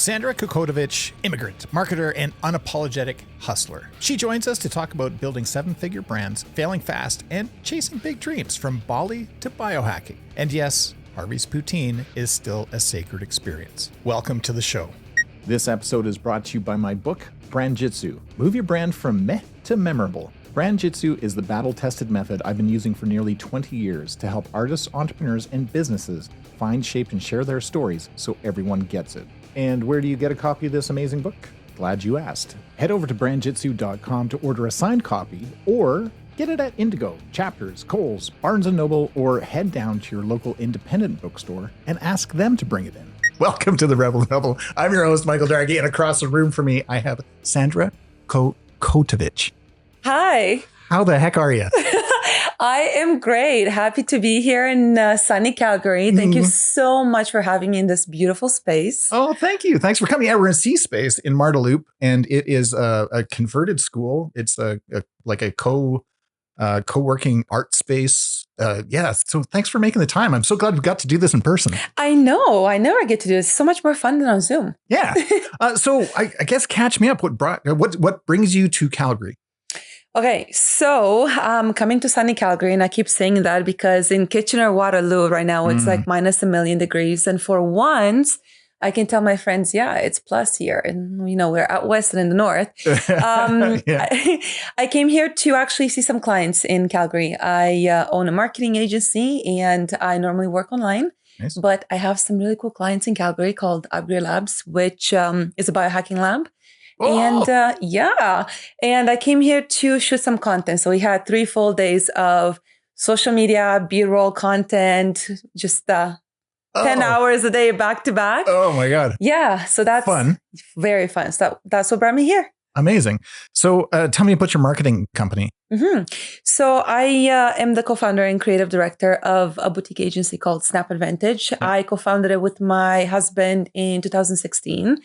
Sandra Kokotovic, immigrant, marketer, and unapologetic hustler. She joins us to talk about building seven-figure brands, failing fast, and chasing big dreams from Bali to biohacking. And yes, Harvey's Poutine is still a sacred experience. Welcome to the show. This episode is brought to you by my book, Brand Jitsu. Move your brand from meh to memorable. Brand Jitsu is the battle-tested method I've been using for nearly 20 years to help artists, entrepreneurs, and businesses find shape and share their stories so everyone gets it. And where do you get a copy of this amazing book? Glad you asked. Head over to brandjitsu.com to order a signed copy, or get it at Indigo, Chapters, Kohl's, Barnes & Noble, or head down to your local independent bookstore and ask them to bring it in. Welcome to the RebelRebel. I'm your host, Michael Dargie, and across the room from me, I have Sandra Kokotovic. Hi. How the heck are you? I am great. Happy to be here in sunny Calgary. Thank you so much for having me in this beautiful space. Oh, thank you. Thanks for coming. Yeah, we're in C Space in Marda Loop, and it is a converted school. It's like a co-working art space. So thanks for making the time. I'm so glad we got to do this in person. I know. I never get to do this. It's so much more fun than on Zoom. Yeah. So I guess catch me up. What brings you to Calgary? Okay, so coming to sunny Calgary, and I keep saying that because in Kitchener-Waterloo right now, it's like minus 1,000,000 degrees. And for once, I can tell my friends, yeah, it's plus here. And, we're out west and in the north. I came here to actually see some clients in Calgary. I own a marketing agency and I normally work online. Nice. But I have some really cool clients in Calgary called Upgrade Labs, which is a biohacking lab. Oh. And I came here to shoot some content. So we had 3 full days of social media, B-roll content, just 10 hours a day back to back. Oh my God. Yeah. So that's fun. Very fun. So that's what brought me here. Amazing. So tell me about your marketing company. So I am the co-founder and creative director of a boutique agency called Snap Advantage. I co-founded it with my husband in 2016.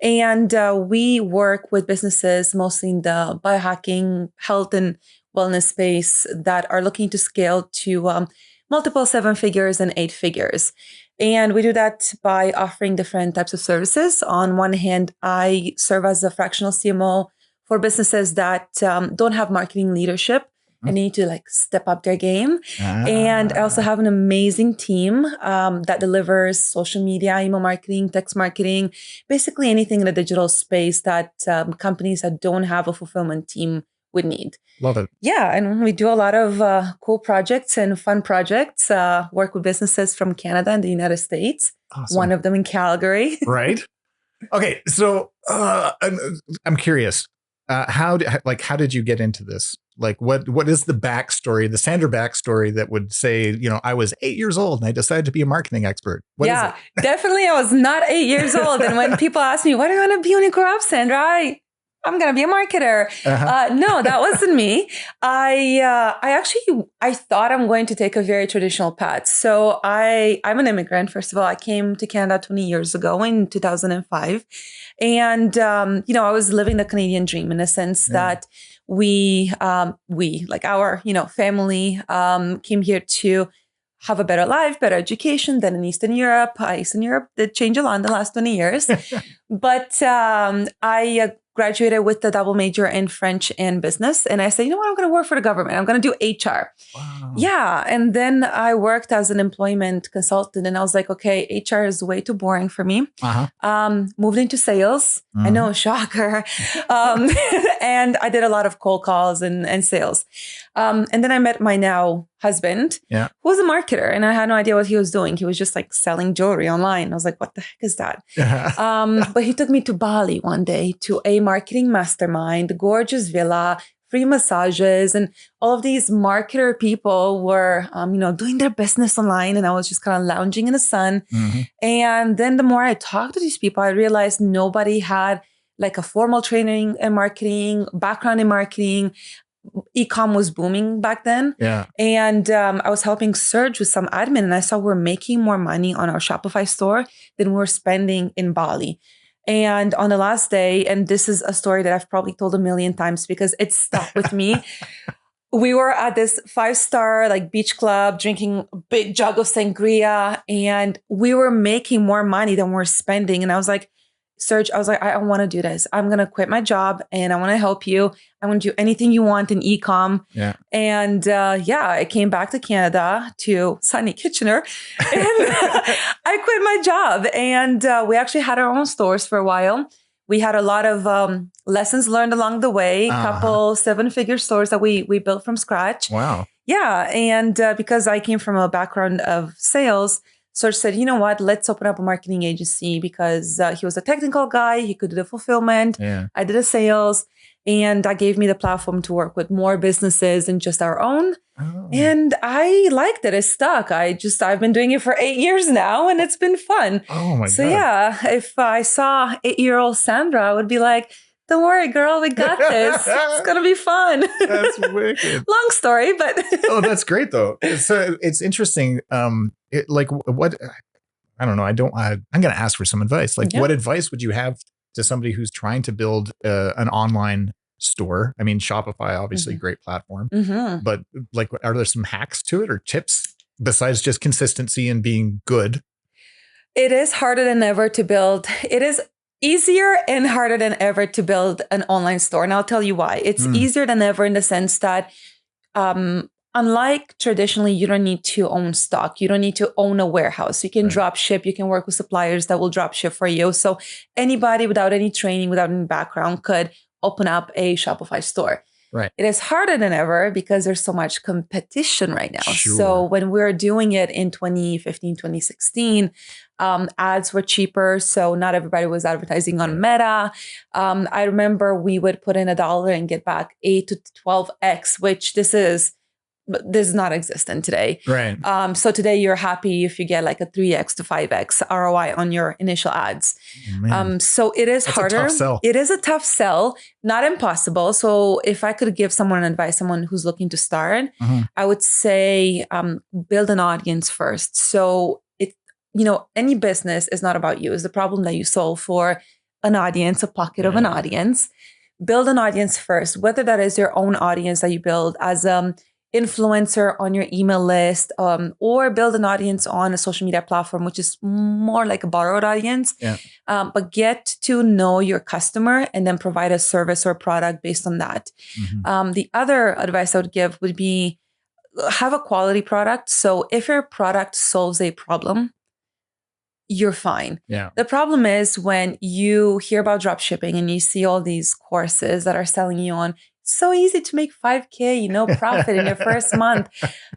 And we work with businesses mostly in the biohacking, health and wellness space that are looking to scale to multiple 7 figures and 8 figures. And we do that by offering different types of services. On one hand, I serve as a fractional CMO for businesses that don't have marketing leadership and need to step up their game. And I also have an amazing team that delivers social media, email marketing, text marketing, basically anything in the digital space that companies that don't have a fulfillment team would need. Love it. Yeah. And we do a lot of cool projects and fun projects, work with businesses from Canada and the United States. Awesome. One of them in Calgary. Right. Okay. So I'm curious. How did you get into this? What is the backstory, the Sandra backstory that would say, I was 8 years old and I decided to be a marketing expert? What is it? Definitely. I was not 8 years old. And when people ask me, what do you want to be when you grow up, Sandra? I'm going to be a marketer. No, that wasn't me. I thought I'm going to take a very traditional path. So I'm an immigrant. First of all, I came to Canada 20 years ago in 2005. And, I was living the Canadian dream in a sense that we like our, family, came here to have a better life, better education than in Eastern Europe. Eastern Europe did change a lot in the last 20 years. But I graduated with a double major in French and business. And I said, I'm going to work for the government. I'm going to do HR. Wow. Yeah. And then I worked as an employment consultant and I was like, okay, HR is way too boring for me. Moved into sales. I know, shocker. And I did a lot of cold calls and sales. And then I met my now husband, who was a marketer. And I had no idea what he was doing. He was just selling jewelry online. I was like, what the heck is that? But he took me to Bali one day to a marketing mastermind, gorgeous villa, free massages, and all of these marketer people were, doing their business online. And I was just kind of lounging in the sun. And then the more I talked to these people, I realized nobody had a formal training in marketing, background in marketing. E-com was booming back then. Yeah. And I was helping Serge with some admin and I saw we're making more money on our Shopify store than we're spending in Bali. And on the last day, and this is a story that I've probably told a million times because it stuck with me. We were at this 5-star beach club drinking a big jug of sangria and we were making more money than we're spending. And I was like, Serge, I was like, I want to do this. I'm going to quit my job and I want to help you. I want to do anything you want in e-com. Yeah. And I came back to Canada to sunny Kitchener and I quit my job. And we actually had our own stores for a while. We had a lot of lessons learned along the way, a couple 7-figure stores that we built from scratch. Wow. Yeah. And because I came from a background of sales, Serge said, you know what, let's open up a marketing agency because he was a technical guy. He could do the fulfillment. Yeah. I did the sales. And that gave me the platform to work with more businesses than just our own. Oh. And I liked it. It stuck. I've been doing it for 8 years now and it's been fun. Oh my God. So yeah, if I saw 8-year-old Sandra, I would be like, don't worry, girl, we got this. It's going to be fun. That's wicked. Long story, but. Oh, that's great though. So it's interesting. What, I don't know. I'm going to ask for some advice. What advice would you have to somebody who's trying to build an online store? I mean, Shopify, obviously great platform, but are there some hacks to it or tips besides just consistency and being good? It is harder than ever to build. It is easier and harder than ever to build an online store. And I'll tell you why. It's easier than ever in the sense that, unlike traditionally, you don't need to own stock. You don't need to own a warehouse. You can drop ship. You can work with suppliers that will drop ship for you. So anybody without any training, without any background could open up a Shopify store. Right. It is harder than ever because there's so much competition right now. Sure. So when we were doing it in 2015, 2016, ads were cheaper. So not everybody was advertising on Meta. I remember we would put in $1 and get back 8 to 12x, which this is not existent today. Right. So today you're happy if you get like a 3x to 5x ROI on your initial ads. So it is harder. A tough sell. It is a tough sell, not impossible. So if I could give someone advice, someone who's looking to start, I would say build an audience first. So any business is not about you. It's the problem that you solve for an audience, a pocket of an audience. Build an audience first, whether that is your own audience that you build as influencer on your email list, or build an audience on a social media platform, which is more like a borrowed audience. Yeah. But get to know your customer and then provide a service or product based on that. The other advice I would give would be have a quality product. So if your product solves a problem, you're fine. Yeah. The problem is when you hear about drop shipping and you see all these courses that are selling you on so easy to make 5K, profit in your first month.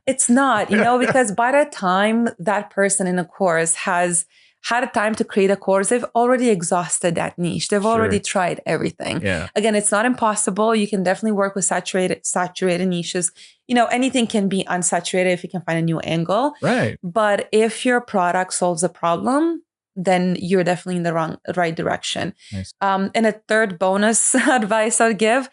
It's not, because by the time that person in a course has had a time to create a course, they've already exhausted that niche. They've already tried everything. Yeah. Again, it's not impossible. You can definitely work with saturated niches. Anything can be unsaturated if you can find a new angle. Right. But if your product solves a problem, then you're definitely in the right direction. Nice. And a third bonus advice I'd give,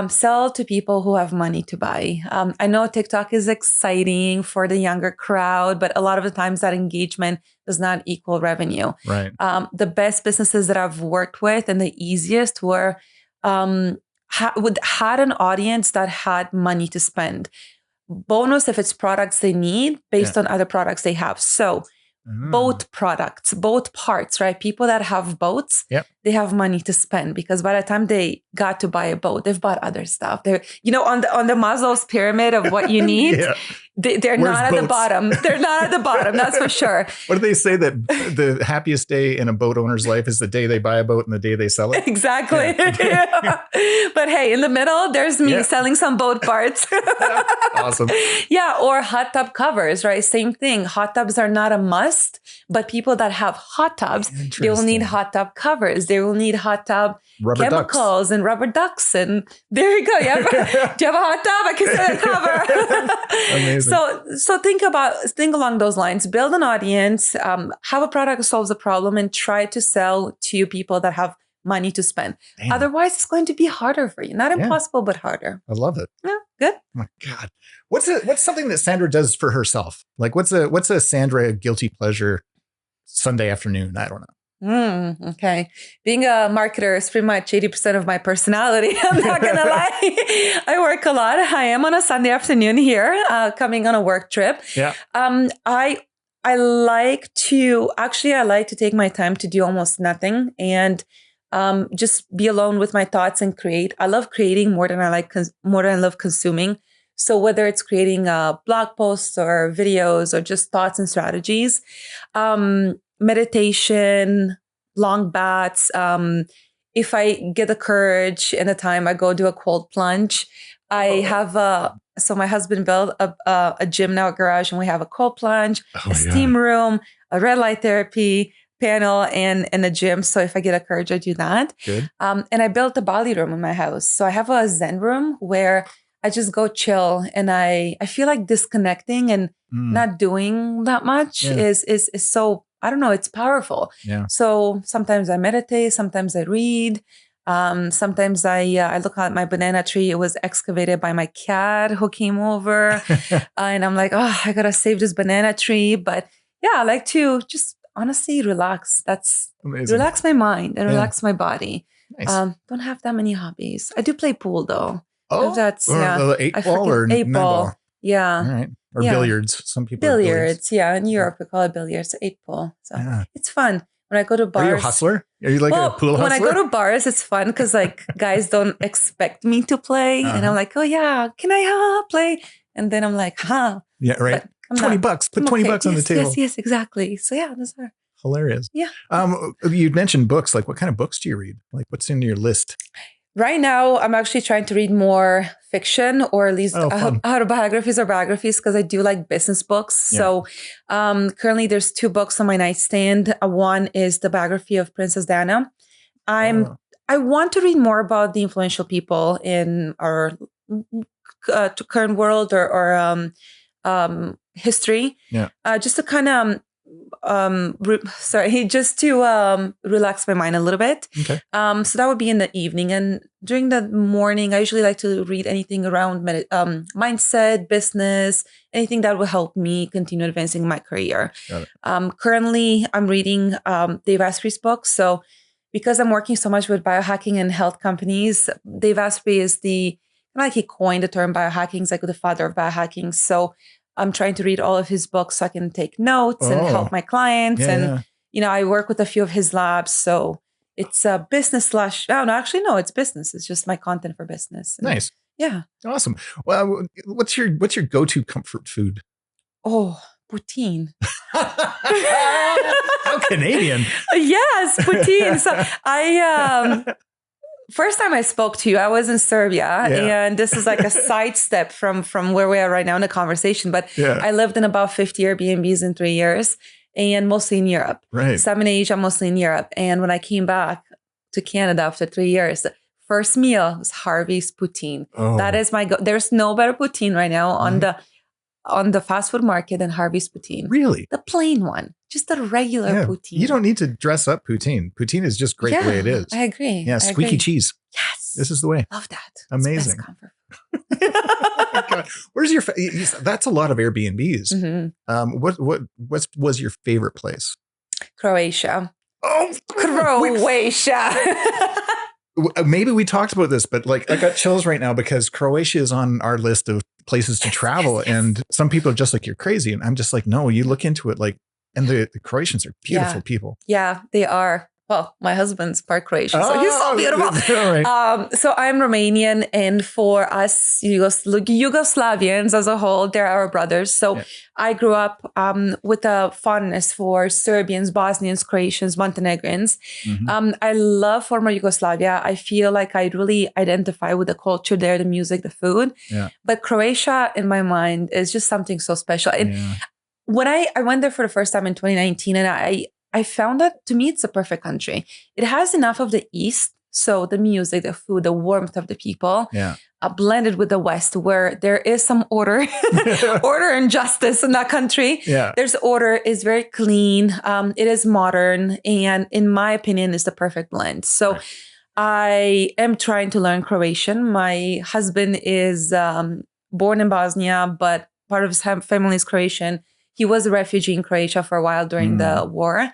sell to people who have money to buy. I know TikTok is exciting for the younger crowd, but a lot of the times that engagement does not equal revenue. Right. The best businesses that I've worked with and the easiest were had an audience that had money to spend. Bonus if it's products they need based on other products they have. So boat products, boat parts, right? People that have boats, they have money to spend because by the time they got to buy a boat, they've bought other stuff. They're, on the Maslow's pyramid of what you need, they're not at the bottom. They're not at the bottom, that's for sure. What do they say that the happiest day in a boat owner's life is the day they buy a boat and the day they sell it? Exactly. Yeah. But hey, in the middle, there's me selling some boat parts. Awesome. Yeah, or hot tub covers, right? Same thing. Hot tubs are not a must, but people that have hot tubs, they will need hot tub covers. They will need hot tub rubber chemicals and rubber ducks. And there you go. Do you have a hot tub? I can sell a cover. Amazing. So think along those lines. Build an audience, have a product that solves a problem, and try to sell to people that have money to spend. Damn. Otherwise, it's going to be harder for you. Not impossible, but harder. I love it. Yeah, good. Oh my God. What's something that Sandra does for herself? Like what's a Sandra guilty pleasure Sunday afternoon? I don't know. Okay. Being a marketer is pretty much 80% of my personality. I'm not going to lie. I work a lot. I am on a Sunday afternoon here, coming on a work trip. Yeah. I like to take my time to do almost nothing and just be alone with my thoughts and create. I love creating more than I love consuming. So whether it's creating blog posts or videos or just thoughts and strategies, meditation, long baths. If I get the courage and the time, I go do a cold plunge. I have so my husband built a gym now, a garage, and we have a cold plunge, a steam room, a red light therapy panel, and a gym. So if I get a courage, I do that. Good. And I built a Bali room in my house. So I have a Zen room where I just go chill, and I feel like disconnecting and not doing that much is so, I don't know, it's powerful. Yeah. So sometimes I meditate, sometimes I read. Sometimes I look at my banana tree. It was excavated by my cat who came over. And I'm like, oh, I gotta save this banana tree. But yeah, I like to just honestly relax. That's amazing. Relax my mind and relax my body. Nice. Don't have that many hobbies. I do play pool though. Oh, that's the 8-ball or 8-ball. Yeah. All right. Or billiards. Some people billiards. Yeah. In Europe, we call it billiards, 8-ball. So it's fun. When I go to bars. Are you a hustler? Are you like a pool hustler? When I go to bars, it's fun because like guys don't expect me to play. And I'm like, oh yeah, can I play? And then I'm like, Yeah, right. $20. Put $20 on the table. Yes, exactly. So yeah, those are hilarious. Yeah. You mentioned books. Like what kind of books do you read? Like what's in your list? Right now, I'm actually trying to read more fiction or at least autobiographies or biographies because I do like business books. Yeah. So currently there's 2 books on my nightstand. One is the biography of Princess Diana. I want to read more about the influential people in our current world or history. Yeah. Just to kind of just to relax my mind a little bit. Okay. So that would be in the evening, and during the morning, I usually like to read anything around mindset, business, anything that will help me continue advancing my career. Got it. Currently, I'm reading Dave Asprey's book. So because I'm working so much with biohacking and health companies, Dave Asprey is he coined the term biohacking. He's like the father of biohacking. So I'm trying to read all of his books so I can take notes and help my clients. I work with a few of his labs. So it's a business / it's business. It's just my content for business. Nice. Yeah. Awesome. Well, what's your go-to comfort food? Oh, poutine. How Canadian. Yes, poutine. So first time I spoke to you, I was in Serbia, and this is like a sidestep from where we are right now in the conversation. But I lived in about 50 Airbnbs in 3 years, and mostly in Europe. Right. Some in Asia, mostly in Europe. And when I came back to Canada after 3 years, the first meal was Harvey's poutine. Oh. That is my there's no better poutine right now on the fast food market than Harvey's poutine. Really? The plain one. Just a regular poutine. You don't need to dress up poutine. Poutine is just great the way it is. I agree. Yeah, squeaky cheese. Yes. This is the way. Love that. Amazing. God. Where's your that's a lot of Airbnbs. Mm-hmm. What was your favorite place? Croatia. Oh, Croatia. Maybe we talked about this, but like I got chills right now because Croatia is on our list of places to travel. Yes. And some people are just like, you're crazy. And I'm just like, no, you look into it like, and the Croatians are beautiful people. Yeah, they are. Well, my husband's part Croatian, so he's so beautiful. Right. So I'm Romanian, and for us Yugoslavians as a whole, they're our brothers. So I grew up with a fondness for Serbians, Bosnians, Croatians, Montenegrins. Mm-hmm. I love former Yugoslavia. I feel like I really identify with the culture there, the music, the food. Yeah. But Croatia, in my mind, is just something so special. And when I went there for the first time in 2019, and I found that to me, it's a perfect country. It has enough of the East. So the music, the food, the warmth of the people, blended with the West, where there is some order, order and justice in that country. Yeah. There's order, it's very clean. It is modern. And in my opinion, it's the perfect blend. So I am trying to learn Croatian. My husband is born in Bosnia, but part of his family is Croatian. He was a refugee in Croatia for a while during the war.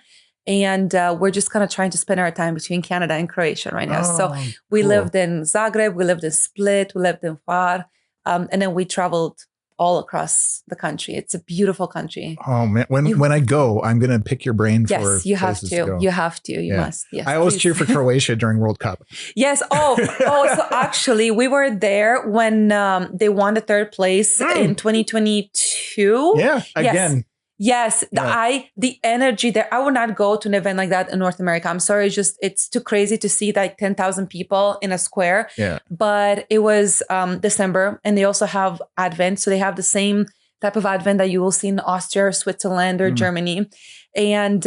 And we're just kind of trying to spend our time between Canada and Croatia right now. So we lived in Zagreb, we lived in Split, we lived in Hvar. And then we traveled all across the country. It's a beautiful country. Oh man, when I go, I'm going to pick your brain for Yes, you have places to. go. You have to. You must. Yes. I always cheer for Croatia during World Cup. Yes. So actually, we were there when they won the third place in 2022. Yeah. Again. Yes. The energy there. I would not go to an event like that in North America. I'm sorry. It's too crazy to see like 10,000 people in a square. Yeah. But it was December, and they also have Advent. So they have the same type of Advent that you will see in Austria or Switzerland or Germany. And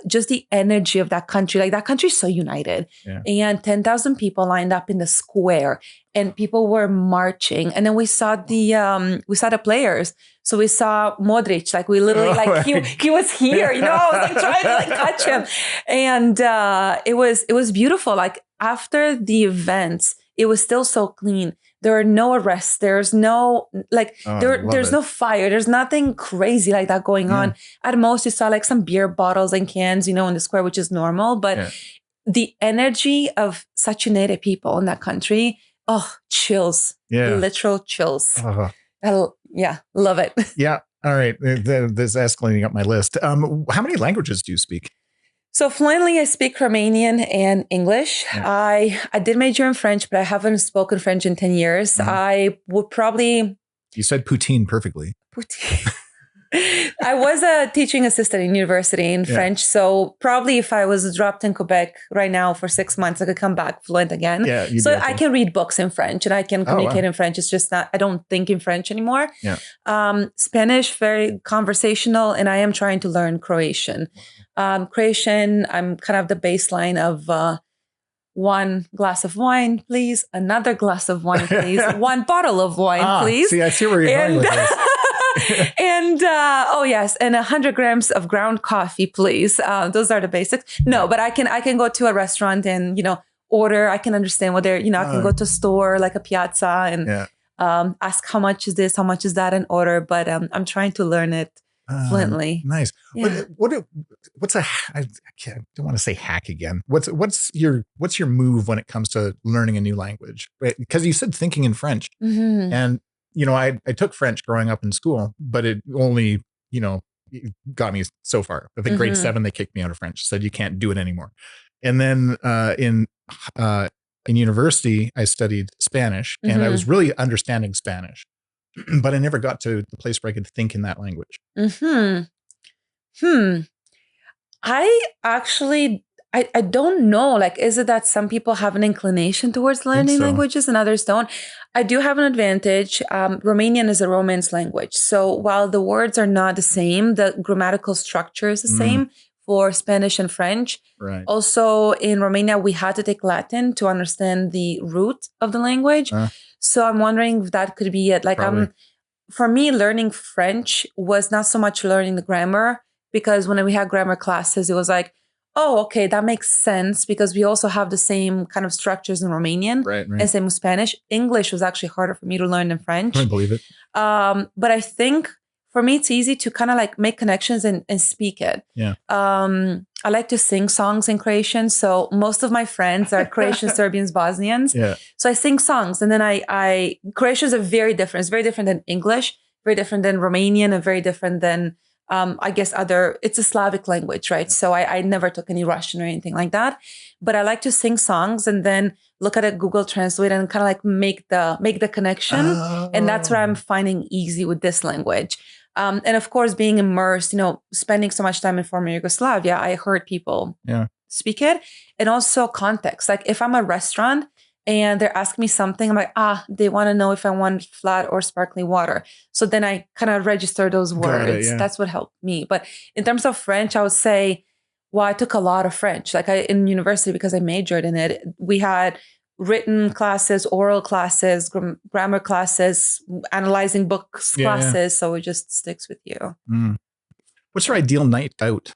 just the energy of that country, like that country is so united. Yeah. And 10,000 people lined up in the square, and people were marching. And then we saw the players. So we saw Modric, like we literally he was here, you know, I was like trying to like touch him. And it was beautiful. Like after the events, it was still so clean. There are no arrests. There's no there's no fire. There's nothing crazy like that going on. At most, you saw like some beer bottles and cans, you know, in the square, which is normal. But the energy of such united people in that country, chills. Yeah. Literal chills. Love it. Yeah. All right. This is escalating up my list. How many languages do you speak? So fluently, I speak Romanian and English. Yeah. I did major in French, but I haven't spoken French in 10 years. I would probably... You said poutine perfectly. Poutine. I was a teaching assistant in university in French. So probably if I was dropped in Quebec right now for 6 months, I could come back fluent again. Yeah, so I can read books in French and I can communicate in French. It's just not, I don't think in French anymore. Yeah. Spanish, very conversational. And I am trying to learn Croatian. Croatian, I'm kind of the baseline of one glass of wine, please. Another glass of wine, please. One bottle of wine, please. See, I see where you're going with this. And and 100 grams of ground coffee, please. Those are the basics. No, but I can go to a restaurant and, you know, order. I can understand what they're, you know, I can go to a store like a Piazza and ask how much is this, how much is that, and order. But I'm trying to learn it fluently. Nice. Yeah. What's a? I don't want to say hack again. What's your move when it comes to learning a new language? Right? Because you said thinking in French, and you know, I took French growing up in school, but it only, you know, got me so far. I think grade 7, they kicked me out of French, said you can't do it anymore. And then in university, I studied Spanish, and I was really understanding Spanish, but I never got to the place where I could think in that language. I actually... I don't know. Like, is it that some people have an inclination towards learning languages and others don't? I do have an advantage. Romanian is a Romance language. So while the words are not the same, the grammatical structure is the same for Spanish and French. Right. Also, in Romania, we had to take Latin to understand the root of the language. So I'm wondering if that could be it. Like, for me, learning French was not so much learning the grammar, because when we had grammar classes, it was like, oh, okay, that makes sense because we also have the same kind of structures in Romanian and same with Spanish. English was actually harder for me to learn than French. I believe it. But I think for me, it's easy to kind of like make connections and speak it. Yeah. I like to sing songs in Croatian. So most of my friends are Croatians, Serbians, Bosnians. Yeah. So I sing songs, and then Croatians are very different. It's very different than English, very different than Romanian, and very different than I guess it's a Slavic language, right? So I never took any Russian or anything like that, but I like to sing songs and then look at a Google Translate and kind of like make the connection. And that's what I'm finding easy with this language. And of course, being immersed, you know, spending so much time in former Yugoslavia, I heard people speak it, and also context. Like if I'm at a restaurant and they're asking me something, I'm like, they want to know if I want flat or sparkling water. So then I kind of register those words. That's what helped me. But in terms of French, I would say, well, I took a lot of French. Like in university, because I majored in it, we had written classes, oral classes, grammar classes, analyzing books classes. So it just sticks with you. What's your ideal night out?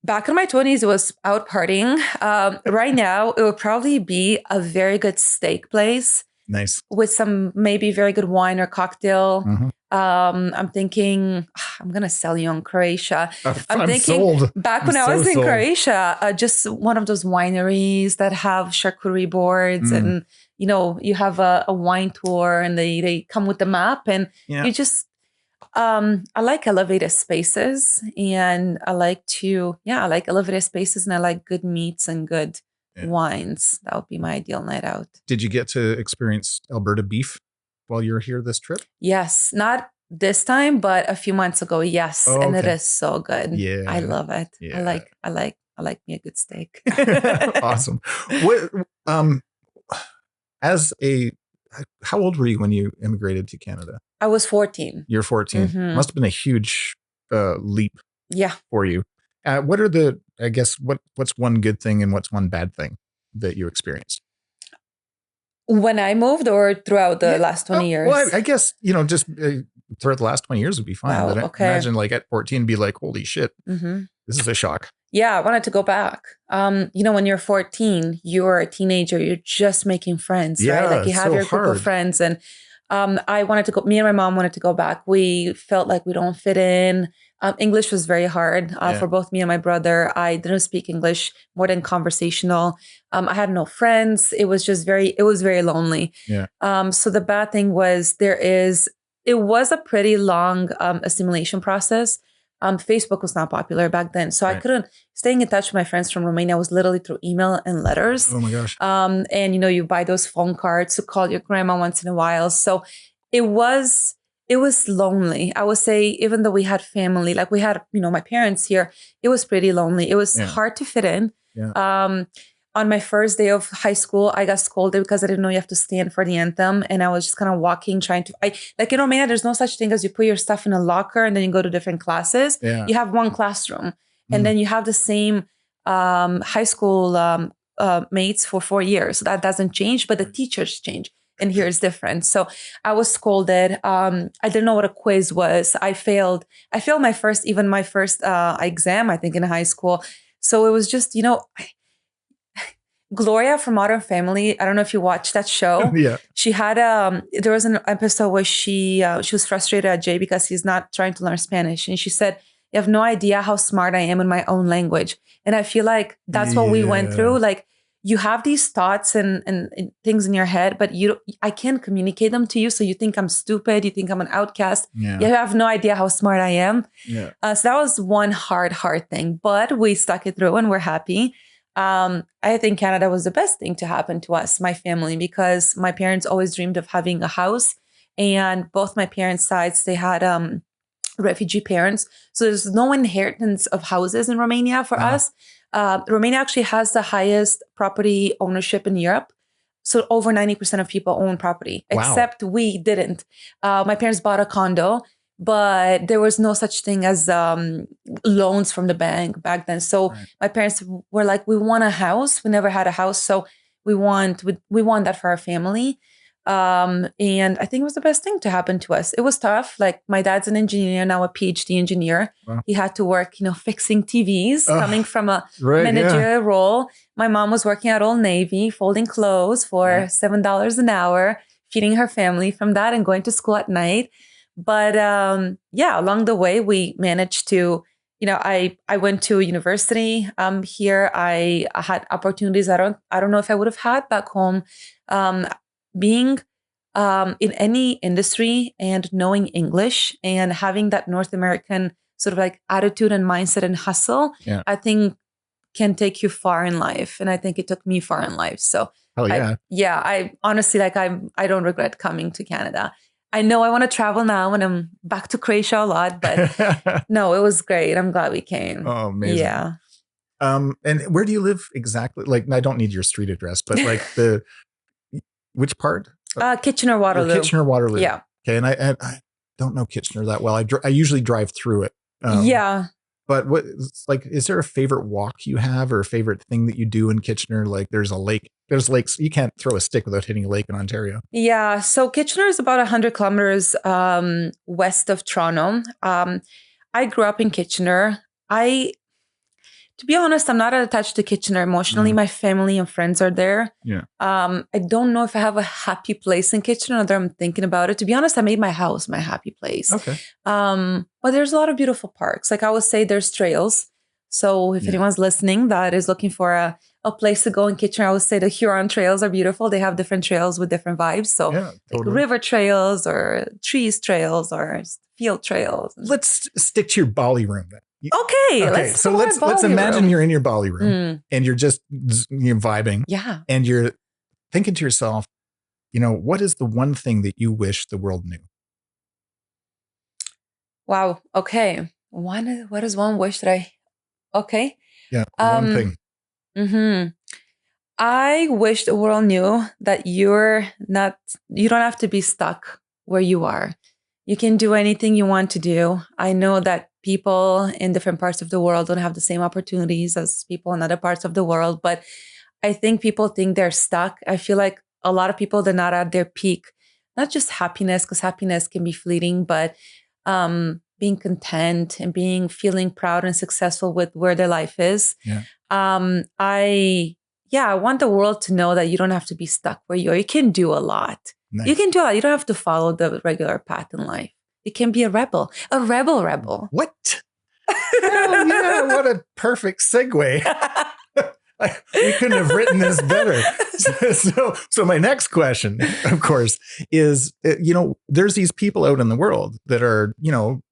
Back in my 20s, it was out partying. Right now, it would probably be a very good steak place. Nice. With some maybe very good wine or cocktail. I'm thinking, I'm going to sell you on Croatia. I'm thinking sold. Back when I was in Croatia, just one of those wineries that have charcuterie boards and you have a wine tour and they come with the map and you just, I like elevated spaces and I like elevated spaces and I like good meats and good wines. That would be my ideal night out. Did you get to experience Alberta beef while you were here this trip? Yes, not this time, but a few months ago. Yes. Oh, and it is so good. Yeah. I love it. Yeah. I like me a good steak. Awesome. How old were you when you immigrated to Canada? I was 14. You're 14. Mm-hmm. Must have been a huge leap for you. What's one good thing and what's one bad thing that you experienced? When I moved or throughout the last 20 years? Well, I guess, just throughout the last 20 years would be fine. Wow, but imagine like at 14, be like, holy shit, this is a shock. Yeah, I wanted to go back. When you're 14, you're a teenager, you're just making friends, right? Like you have your group of friends. And I wanted to go, me and my mom wanted to go back. We felt like we don't fit in. English was very hard for both me and my brother. I didn't speak English more than conversational. I had no friends. It was very lonely. Yeah. So the bad thing was it was a pretty long assimilation process. Facebook was not popular back then. So I couldn't, staying in touch with my friends from Romania was literally through email and letters. Oh my gosh. And you buy those phone cards to call your grandma once in a while. So it was lonely. I would say, even though we had family, like we had, my parents here, it was pretty lonely. It was hard to fit in. Yeah. On my first day of high school, I got scolded because I didn't know you have to stand for the anthem. And I was just kind of walking, like in Romania, there's no such thing as you put your stuff in a locker and then you go to different classes. Yeah. You have one classroom and then you have the same high school mates for 4 years. So that doesn't change, but the teachers change. And here it's different. So I was scolded. I didn't know what a quiz was. I failed my first exam, I think, in high school. So it was just, Gloria from Modern Family. I don't know if you watched that show. Yeah. She had there was an episode where she was frustrated at Jay because he's not trying to learn Spanish. And she said, "You have no idea how smart I am in my own language." And I feel like that's what we went through. Like, you have these thoughts and things in your head, but I can't communicate them to you. So you think I'm stupid. You think I'm an outcast. Yeah. You have no idea how smart I am. Yeah. So that was one hard thing, but we stuck it through and we're happy. I think Canada was the best thing to happen to us, my family, because my parents always dreamed of having a house, and both my parents' sides, they had refugee parents. So there's no inheritance of houses in Romania for us. Romania actually has the highest property ownership in Europe. So over 90% of people own property, except we didn't. My parents bought a condo, but there was no such thing as loans from the bank back then. So my parents were like, we want a house. We never had a house. So we want that for our family. And I think it was the best thing to happen to us. It was tough. Like, my dad's an engineer, now a PhD engineer. Wow. He had to work, fixing TVs, coming from a managerial role. My mom was working at Old Navy, folding clothes for $7 an hour, feeding her family from that and going to school at night. But along the way, we managed to, I went to university here. I had opportunities I don't know if I would have had back home. Being in any industry and knowing English and having that North American sort of like attitude and mindset and hustle, I think can take you far in life. And I think it took me far in life. So I honestly, I don't regret coming to Canada. I know I want to travel now when I'm back to Croatia a lot, but no, it was great. I'm glad we came. Oh, amazing. Yeah. And where do you live exactly? Like, I don't need your street address, but like which part? Kitchener-Waterloo. Kitchener-Waterloo. Yeah. Okay. And I don't know Kitchener that well. I usually drive through it. But is there a favorite walk you have or a favorite thing that you do in Kitchener? Like, there's lakes. You can't throw a stick without hitting a lake in Ontario. Yeah. So Kitchener is about 100 kilometers west of Toronto. I grew up in Kitchener. To be honest, I'm not attached to Kitchener emotionally. My family and friends are there. Yeah. I don't know if I have a happy place in Kitchener, although I'm thinking about it. To be honest, I made my house my happy place. Okay. But there's a lot of beautiful parks. Like, I would say there's trails. So if anyone's listening that is looking for a a place to go in Kitchener, I would say the Huron trails are beautiful. They have different trails with different vibes. So like river trails or trees trails or field trails. Let's stick to your Bali room then. Okay. So let's imagine you're in your Bali room and you're just vibing. Yeah. And you're thinking to yourself, what is the one thing that you wish the world knew? Wow. Okay. What is one wish that okay. Yeah. One thing. Mm-hmm. I wish the world knew that you don't have to be stuck where you are. You can do anything you want to do. I know that people in different parts of the world don't have the same opportunities as people in other parts of the world, but I think people think they're stuck. I feel like a lot of people, they're not at their peak, not just happiness, because happiness can be fleeting, but being content and feeling proud and successful with where their life is. Yeah. I want the world to know that you don't have to be stuck where you are. You can do a lot. Nice. You can do a lot. You don't have to follow the regular path in life. You can be a rebel. What? Hell yeah, what a perfect segue. We couldn't have written this better. So my next question, of course, is, there's these people out in the world that are,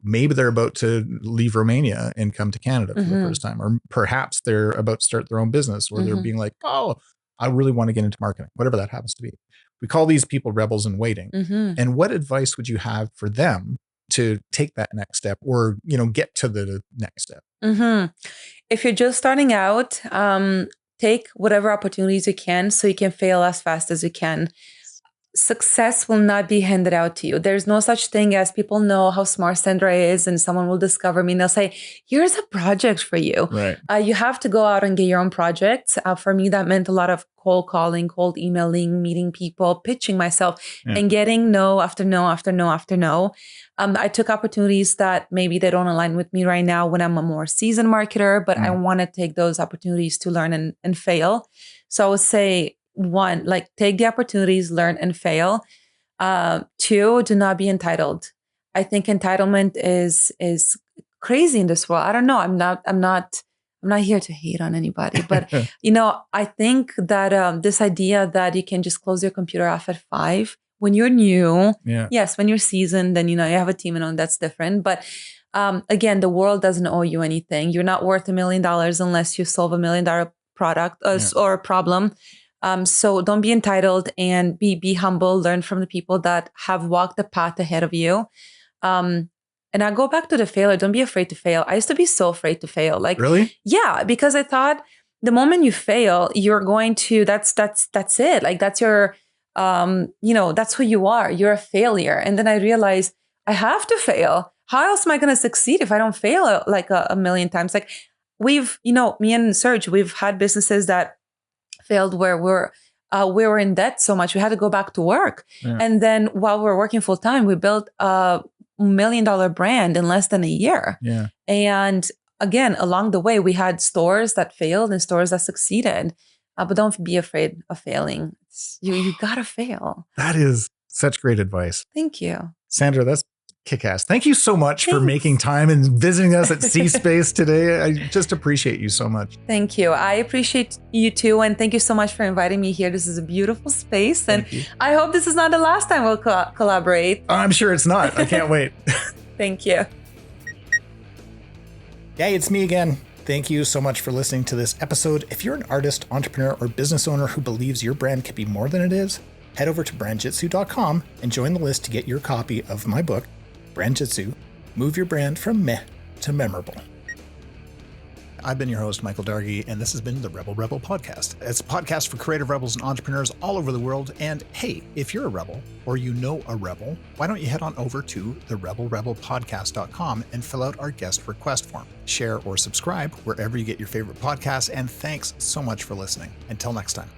maybe they're about to leave Romania and come to Canada for the first time, or perhaps they're about to start their own business, or they're being like, oh, I really want to get into marketing, whatever that happens to be. We call these people rebels in waiting. And what advice would you have for them to take that next step or, get to the next step? If you're just starting out, take whatever opportunities you can so you can fail as fast as you can. Success will not be handed out to you. There's no such thing as people know how smart Sandra is and someone will discover me and they'll say, here's a project for you. Right. You have to go out and get your own projects. For me, that meant a lot of cold calling, cold emailing, meeting people, pitching myself and getting no after no after no after no. I took opportunities that maybe they don't align with me right now when I'm a more seasoned marketer, but I want to take those opportunities to learn and fail. So I would say, one, take the opportunities, learn and fail. Two, do not be entitled. I think entitlement is crazy in this world. I don't know. I'm not here to hate on anybody, but I think that this idea that you can just close your computer off at 5 when you're new, yes, when you're seasoned, then you have a team and that's different. But again, the world doesn't owe you anything. You're not worth $1 million unless you solve $1 million product or problem. So don't be entitled and be humble. Learn from the people that have walked the path ahead of you. And I go back to the failure. Don't be afraid to fail. I used to be so afraid to fail. Really? Yeah, because I thought the moment you fail, you're going to, that's it. That's your, that's who you are. You're a failure. And then I realized I have to fail. How else am I going to succeed if I don't fail a million times? We've, me and Serge, we've had businesses that failed where we were in debt so much we had to go back to work. And then while we were working full time, we built a $1 million brand in less than a year. And again, along the way, we had stores that failed and stores that succeeded. But don't be afraid of failing. You gotta fail. That is such great advice. Thank you, Sandra. That's kick-ass. Thank you so much for making time and visiting us at C-Space today. I just appreciate you so much. Thank you. I appreciate you too. And thank you so much for inviting me here. This is a beautiful space. And I hope this is not the last time we'll collaborate. I'm sure it's not. I can't wait. Thank you. Hey, it's me again. Thank you so much for listening to this episode. If you're an artist, entrepreneur, or business owner who believes your brand could be more than it is, head over to brandjitsu.com and join the list to get your copy of my book, Brand Jitsu, Move Your Brand from Meh to Memorable. I've been your host, Michael Dargie, and this has been the Rebel Rebel Podcast. It's a podcast for creative rebels and entrepreneurs all over the world. And hey, if you're a rebel or you know a rebel, why don't you head on over to the RebelRebelPodcast.com and fill out our guest request form. Share or subscribe wherever you get your favorite podcasts. And thanks so much for listening. Until next time.